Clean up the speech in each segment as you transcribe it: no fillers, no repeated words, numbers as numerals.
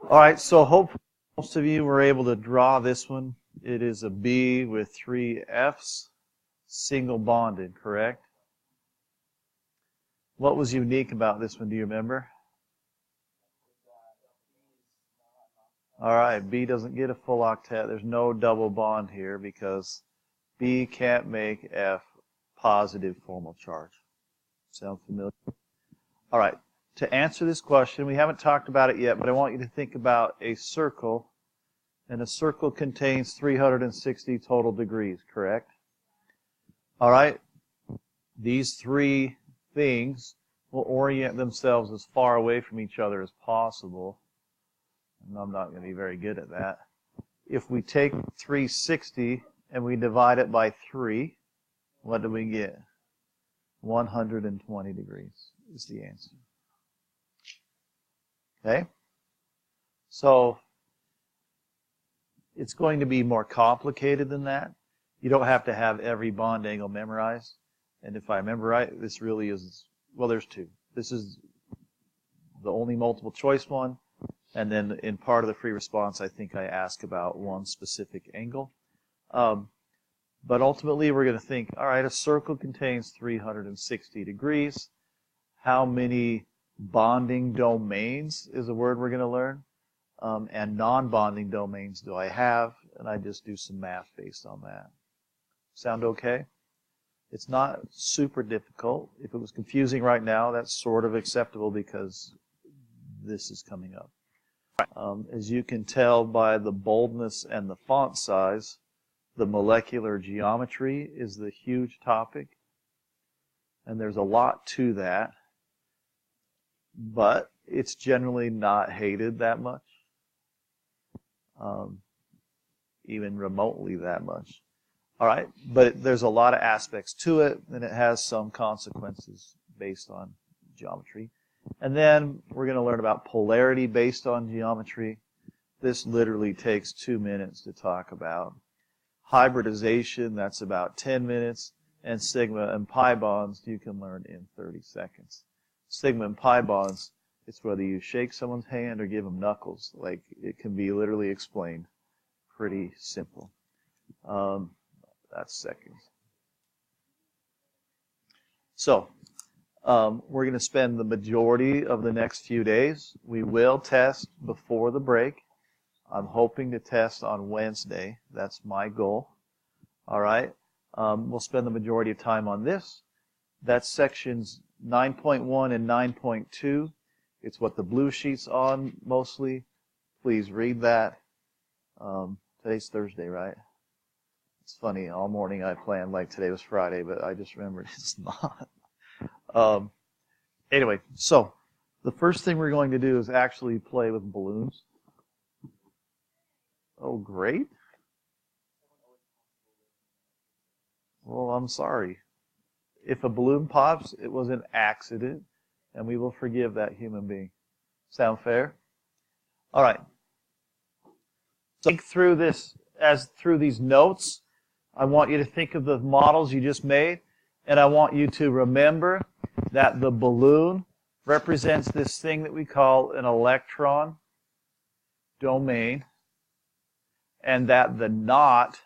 All right, so hopefully most of you were able to draw this one. It is a B with 3 F's, single bonded, correct? What was unique about this one, do you remember? All right, B doesn't get a full octet. There's no double bond here because B can't make F positive formal charge. Sound familiar? All right, to answer this question, we haven't talked about it yet, but I want you to think about a circle, and a circle contains 360 total degrees, correct? All right, these three things will orient themselves as far away from each other as possible. And I'm not going to be very good at that. If we take 360 and we divide it by 3, what do we get? 120 degrees is the answer. Okay? So, it's going to be more complicated than that. You don't have to have every bond angle memorized. And if I remember right, this really is, well, there's two. This is the only multiple choice one. And then in part of the free response, I think I ask about one specific angle. But ultimately, we're going to think, all right, a circle contains 360 degrees. How many bonding domains is a word we're going to learn? And non-bonding domains do I have? And I just do some math based on that. Sound okay? It's not super difficult. If it was confusing right now, that's sort of acceptable because this is coming up. As you can tell by the boldness and the font size, the molecular geometry is the huge topic. And there's a lot to that. But it's generally not hated that much. Even remotely that much. All right, but there's a lot of aspects to it, and it has some consequences based on geometry. And then we're going to learn about polarity based on geometry. This literally takes 2 minutes to talk about. Hybridization, that's about 10 minutes. And sigma and pi bonds, you can learn in 30 seconds. Sigma and pi bonds, it's whether you shake someone's hand or give them knuckles. Like, it can be literally explained. Pretty simple. That's seconds. So, we're going to spend the majority of the next few days. We will test before the break. I'm hoping to test on Wednesday. That's my goal. All right. We'll spend the majority of time on this. That's sections 9.1 and 9.2. It's what the blue sheet's on mostly. Please read that. Today's Thursday, right? It's funny, all morning I planned like today was Friday, but I just remembered it's not. Anyway, so the first thing we're going to do is actually play with balloons. Oh, great. Well, I'm sorry. If a balloon pops, it was an accident, and we will forgive that human being. Sound fair? All right. So think through this through these notes. I want you to think of the models you just made, and I want you to remember that the balloon represents this thing that we call an electron domain, and that the knot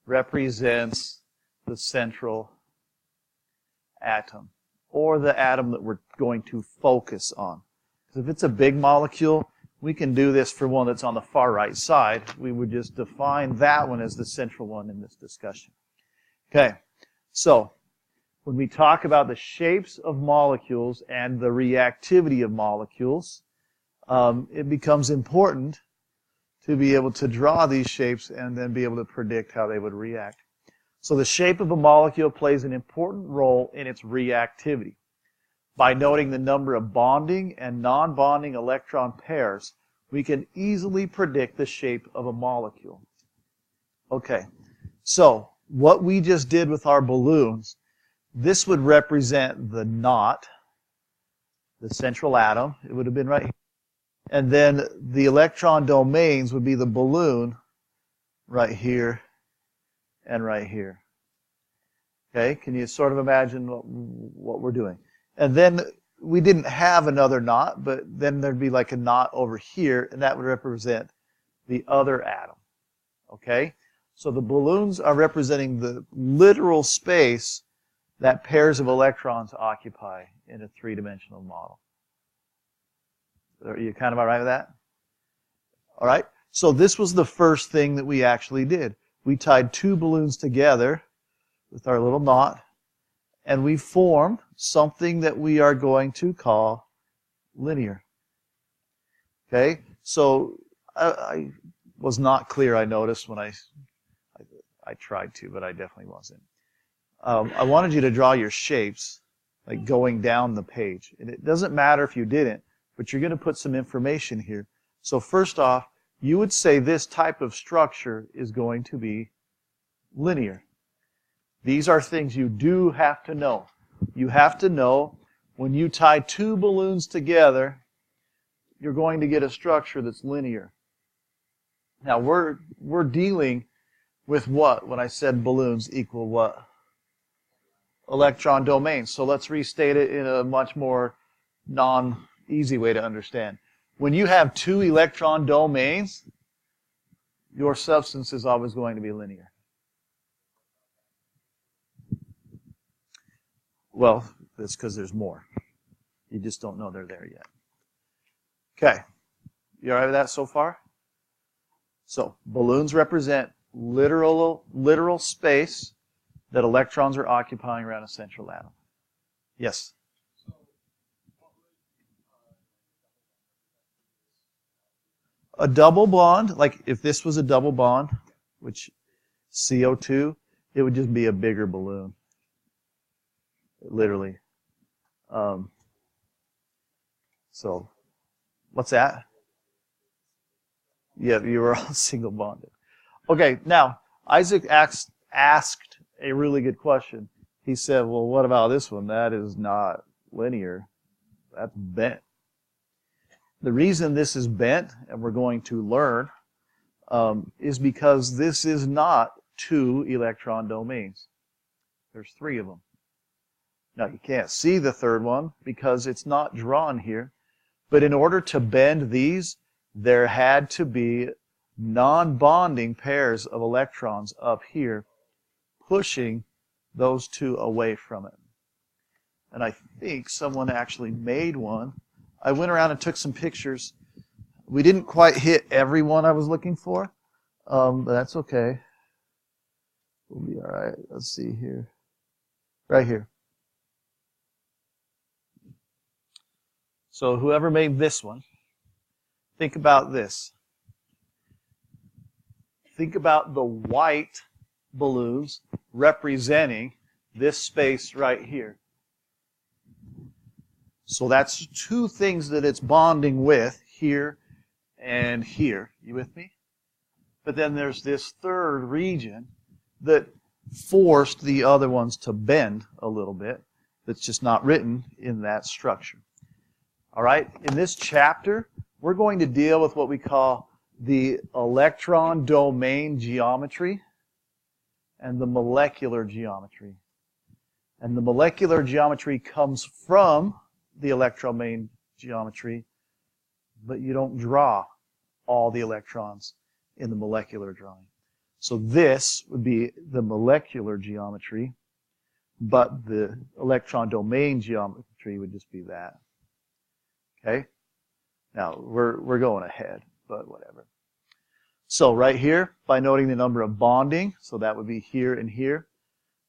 represents the central atom, or the atom that we're going to focus on. Because if it's a big molecule, we can do this for one that's on the far right side. We would just define that one as the central one in this discussion. Okay, so when we talk about the shapes of molecules and the reactivity of molecules, it becomes important to be able to draw these shapes and then be able to predict how they would react. So the shape of a molecule plays an important role in its reactivity. By noting the number of bonding and non-bonding electron pairs, we can easily predict the shape of a molecule. Okay, so what we just did with our balloons, this would represent the knot, the central atom. It would have been right here. And then the electron domains would be the balloon right here and right here. Okay, can you sort of imagine what we're doing? And then we didn't have another knot, but then there'd be like a knot over here, and that would represent the other atom. Okay? So the balloons are representing the literal space that pairs of electrons occupy in a three-dimensional model. Are you kind of all right with that? All right? So this was the first thing that we actually did. We tied two balloons together with our little knot, and we formed something that we are going to call linear. Okay? So I was not clear, I noticed, when I tried to, but I definitely wasn't. I wanted you to draw your shapes, like going down the page. And it doesn't matter if you didn't, but you're going to put some information here. So first off, you would say this type of structure is going to be linear. These are things you do have to know. You have to know when you tie two balloons together, you're going to get a structure that's linear. Now we're dealing with what when I said balloons equal what? Electron domains. So let's restate it in a much more non-easy way to understand. When you have two electron domains, your substance is always going to be linear. Well, that's because there's more. You just don't know they're there yet. Okay. You all right with that so far? So, balloons represent literal space that electrons are occupying around a central atom. Yes? A double bond, like if this was a double bond, which CO2, it would just be a bigger balloon. Literally. So, what's that? Yeah, you were all single bonded. Okay, now, Isaac asked a really good question. He said, well, what about this one? That is not linear. That's bent. The reason this is bent, and we're going to learn, is because this is not two electron domains. There's three of them. Now, you can't see the third one because it's not drawn here. But in order to bend these, there had to be non-bonding pairs of electrons up here pushing those two away from it. And I think someone actually made one. I went around and took some pictures. We didn't quite hit every one I was looking for, but that's okay. We'll be all right. Let's see here. Right here. So whoever made this one, think about this. Think about the white balloons representing this space right here. So that's two things that it's bonding with, here and here. You with me? But then there's this third region that forced the other ones to bend a little bit. That's just not written in that structure. All right, in this chapter, we're going to deal with what we call the electron domain geometry and the molecular geometry. And the molecular geometry comes from the electron domain geometry, but you don't draw all the electrons in the molecular drawing. So this would be the molecular geometry, but the electron domain geometry would just be that. Okay? Now, we're going ahead, but whatever. So right here, by noting the number of bonding, so that would be here and here,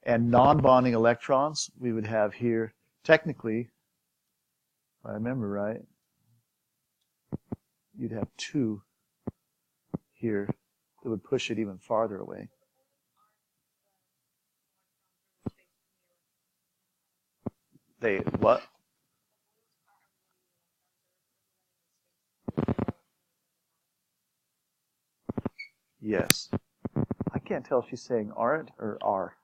and non-bonding electrons, we would have here, technically, if I remember right, you'd have two here that would push it even farther away. They, what? Yes. I can't tell if she's saying aren't or are.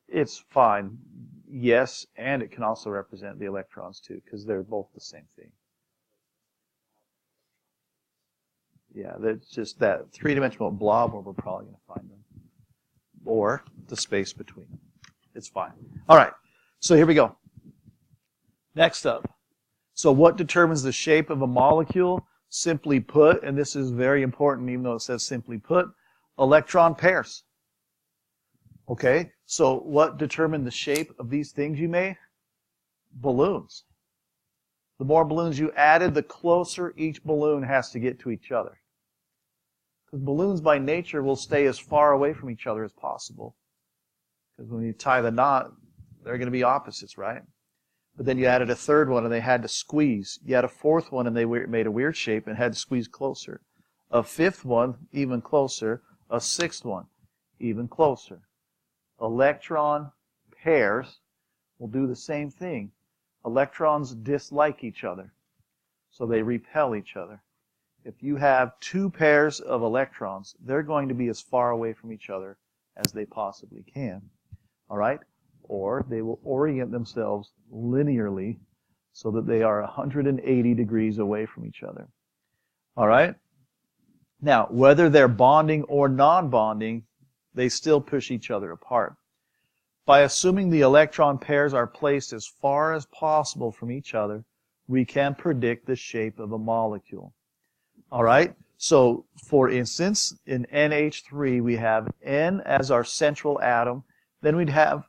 It's fine. Yes, and it can also represent the electrons too, because they're both the same thing. Yeah, that's just that three-dimensional blob where we're probably going to find them. Or the space between them. It's fine. All right, so here we go. Next up. So what determines the shape of a molecule? Simply put, and this is very important even though it says simply put, electron pairs. Okay, so what determined the shape of these things you made? Balloons. The more balloons you added, the closer each balloon has to get to each other. Because balloons by nature will stay as far away from each other as possible. Because when you tie the knot, they're going to be opposites, right? But then you added a third one and they had to squeeze. You had a fourth one and they made a weird shape and had to squeeze closer. A fifth one, even closer. A sixth one, even closer. Electron pairs will do the same thing. Electrons dislike each other, so they repel each other. If you have two pairs of electrons, they're going to be as far away from each other as they possibly can. All right? Or they will orient themselves linearly so that they are 180 degrees away from each other. All right? Now, whether they're bonding or non-bonding, they still push each other apart. By assuming the electron pairs are placed as far as possible from each other, we can predict the shape of a molecule. All right? So, for instance, in NH3, we have N as our central atom. Then we'd have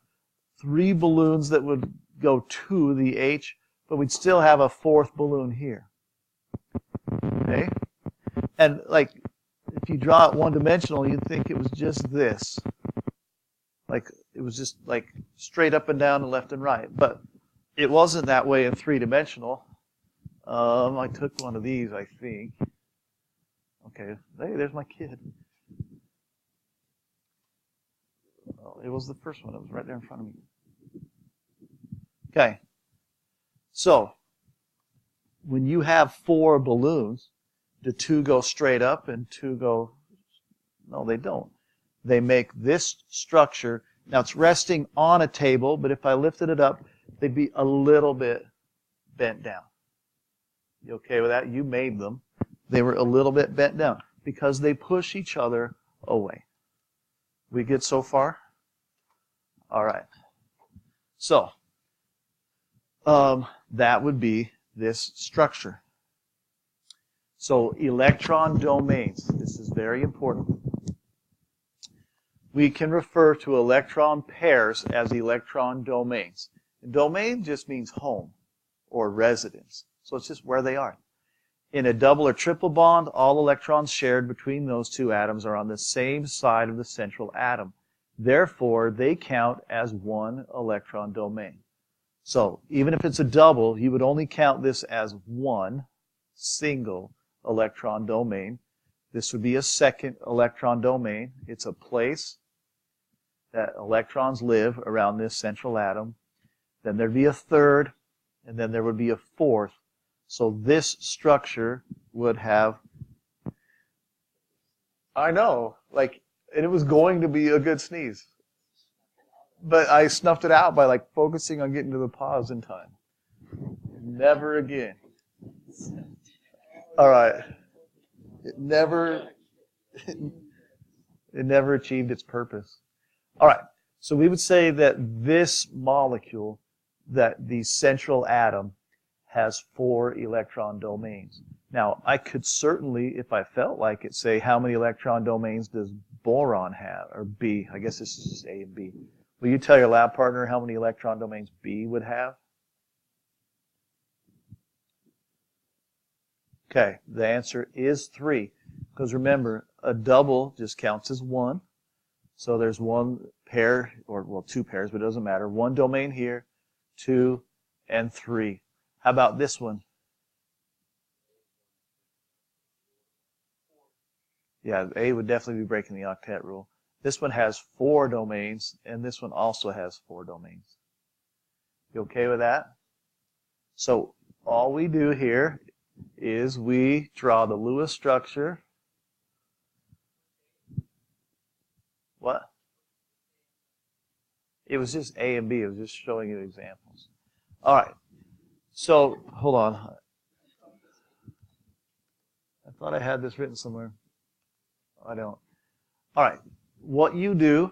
three balloons that would go to the H, but we'd still have a fourth balloon here. Okay? And, like, if you draw it one-dimensional, you'd think it was just this. Like, it was just, like, straight up and down and left and right. But it wasn't that way in three-dimensional. I took one of these, I think. Okay, hey, there's my kid. Oh, it was the first one. It was right there in front of me. Okay. So, when you have four balloons, the two go straight up and two go... No, they don't. They make this structure. Now, it's resting on a table, but if I lifted it up, they'd be a little bit bent down. You okay with that? You made them. They were a little bit bent down because they push each other away. We get so far? All right. So, that would be this structure. So, electron domains. This is very important. We can refer to electron pairs as electron domains. And domain just means home or residence. So it's just where they are. In a double or triple bond, all electrons shared between those two atoms are on the same side of the central atom. Therefore, they count as one electron domain. So, even if it's a double, you would only count this as one single electron domain. This would be a second electron domain. It's a place that electrons live around this central atom. Then there'd be a third, and then there would be a fourth. So this structure would have... I know, like, and it was going to be a good sneeze. But I snuffed it out by, like, focusing on getting to the pause in time. Never again. All right. It never achieved its purpose. All right. So we would say that this molecule, that the central atom, has 4 electron domains. Now, I could certainly, if I felt like it, say how many electron domains does boron have, or B. I guess this is just A and B. Will you tell your lab partner how many electron domains B would have? Okay, the answer is 3. Because remember, a double just counts as 1. So there's one pair, or, well, 2 pairs, but it doesn't matter. 1 domain here, 2, and 3. How about this one? Yeah, A would definitely be breaking the octet rule. This one has 4 domains, and this one also has 4 domains. You okay with that? So all we do here is we draw the Lewis structure. What? It was just A and B. It was just showing you examples. All right. So, hold on. thought I had this written somewhere. I don't. All right. What you do,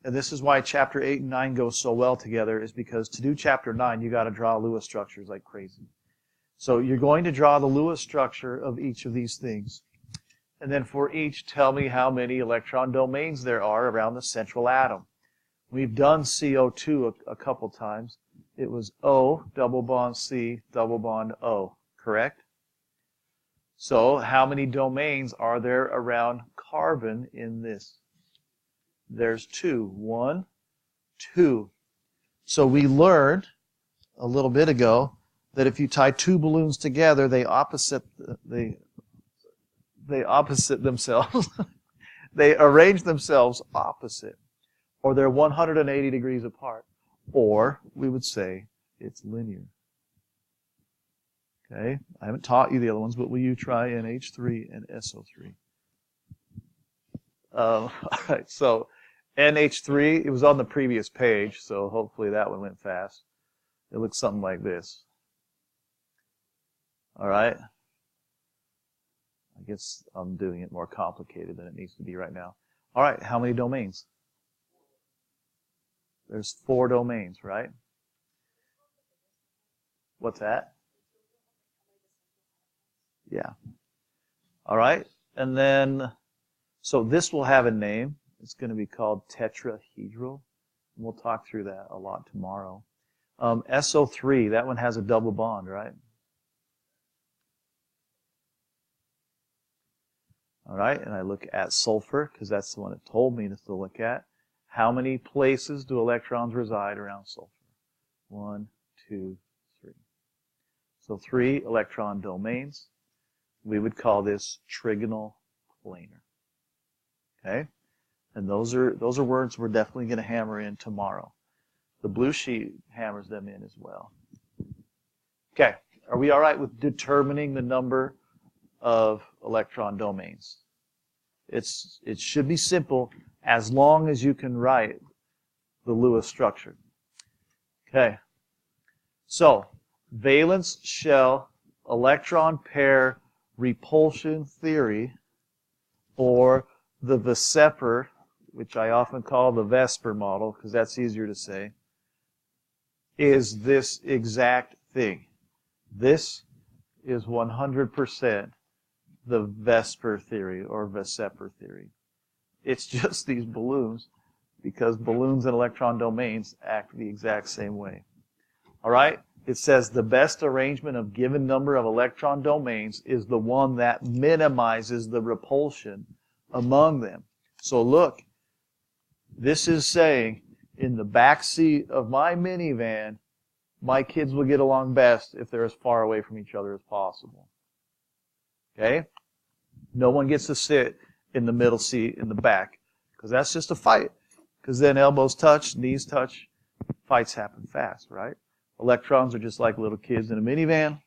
and this is why Chapter 8 and 9 go so well together, is because to do Chapter 9, you got to draw Lewis structures like crazy. So you're going to draw the Lewis structure of each of these things. And then for each, tell me how many electron domains there are around the central atom. We've done CO2 a couple times. It was O, double bond C, double bond O, correct? So how many domains are there around carbon in this? There's 2. 1, 2. So we learned a little bit ago that if you tie 2 balloons together, they opposite themselves. They arrange themselves opposite. Or they're 180 degrees apart. Or we would say it's linear. Okay? I haven't taught you the other ones, but will you try NH3 and SO3? All right, so NH3, it was on the previous page, so hopefully that one went fast. It looks something like this. All right? I guess I'm doing it more complicated than it needs to be right now. All right, how many domains? There's 4 domains, right? What's that? Yeah. All right, and then, so this will have a name. It's going to be called tetrahedral. And we'll talk through that a lot tomorrow. SO3, that one has a double bond, right? All right, and I look at sulfur, because that's the one it told me to look at. How many places do electrons reside around sulfur? 1, 2, 3. So 3 electron domains. We would call this trigonal planar. Okay? And those are words we're definitely going to hammer in tomorrow. The blue sheet hammers them in as well. Okay, are we all right with determining the number of electron domains? It should be simple as long as you can write the Lewis structure. Okay, so valence shell electron pair repulsion theory, or the VSEPR, which I often call the VSEPR model because that's easier to say, is this exact thing. This is 100% the VSEPR theory or VSEPR theory. It's just these balloons because balloons and electron domains act the exact same way. All right? It says the best arrangement of given number of electron domains is the one that minimizes the repulsion among them. So look, this is saying in the back seat of my minivan, my kids will get along best if they're as far away from each other as possible. Okay? No one gets to sit in the middle seat in the back because that's just a fight. Because then elbows touch, knees touch, fights happen fast, right? Electrons are just like little kids in a minivan.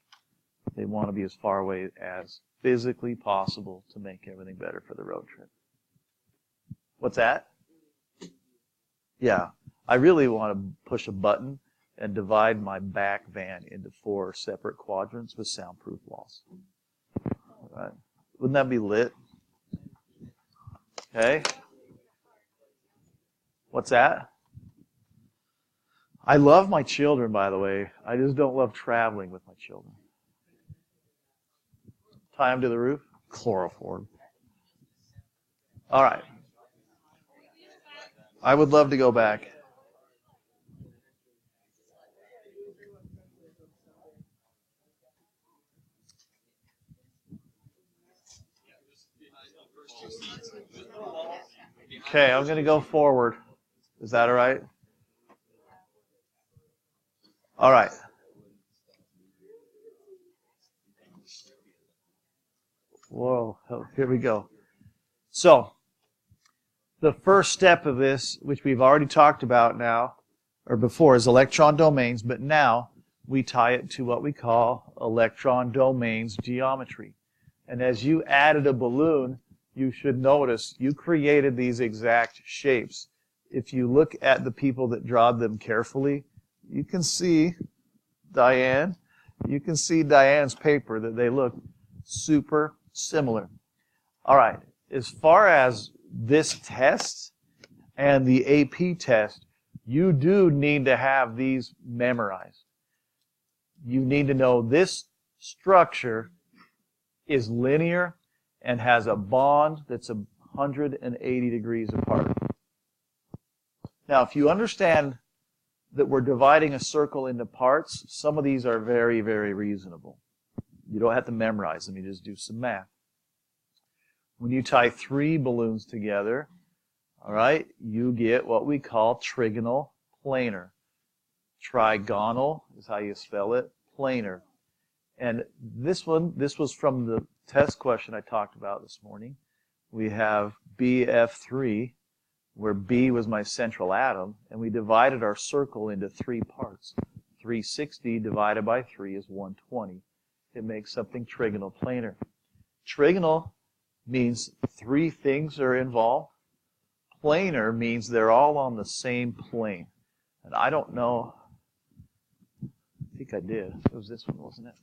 They want to be as far away as physically possible to make everything better for the road trip. What's that? Yeah. I really want to push a button and divide my back van into 4 separate quadrants with soundproof walls. All right. Wouldn't that be lit? Okay. What's that? I love my children, by the way. I just don't love traveling with my children. Tie them to the roof? Chloroform. All right. I would love to go back. Okay, I'm going to go forward. Is that all right? All right. Whoa, here we go. So, the first step of this, which we've already talked about now, or before, is electron domains, but now we tie it to what we call electron domains geometry. And as you added a balloon, you should notice you created these exact shapes. If you look at the people that draw them carefully, you can see Diane's paper that they look super similar. All right, as far as this test and the AP test, you do need to have these memorized. You need to know this structure is linear and has a bond that's 180 degrees apart. Now, if you understand that we're dividing a circle into parts, some of these are very, very reasonable. You don't have to memorize them, you just do some math. When you tie 3 balloons together, all right, you get what we call trigonal planar. Trigonal is how you spell it, planar. And this was from the test question I talked about this morning. We have BF3, where B was my central atom, and we divided our circle into 3 parts. 360 divided by 3 is 120. It makes something trigonal planar. Trigonal means 3 things are involved. Planar means they're all on the same plane. And I don't know, I think I did. It was this one, wasn't it?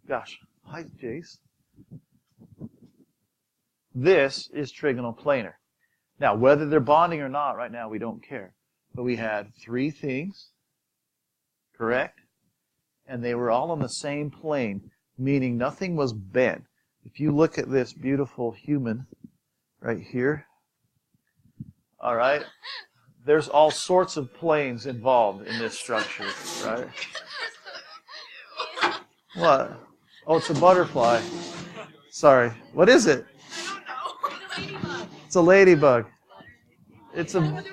Gosh, hi Jace. This is trigonal planar. Now, whether they're bonding or not, right now we don't care. But we had 3 things, correct? And they were all on the same plane, meaning nothing was bent. If you look at this beautiful human right here, all right, there's all sorts of planes involved in this structure, right? What? Oh, it's a butterfly. Sorry. What is it? It's a ladybug. It's a...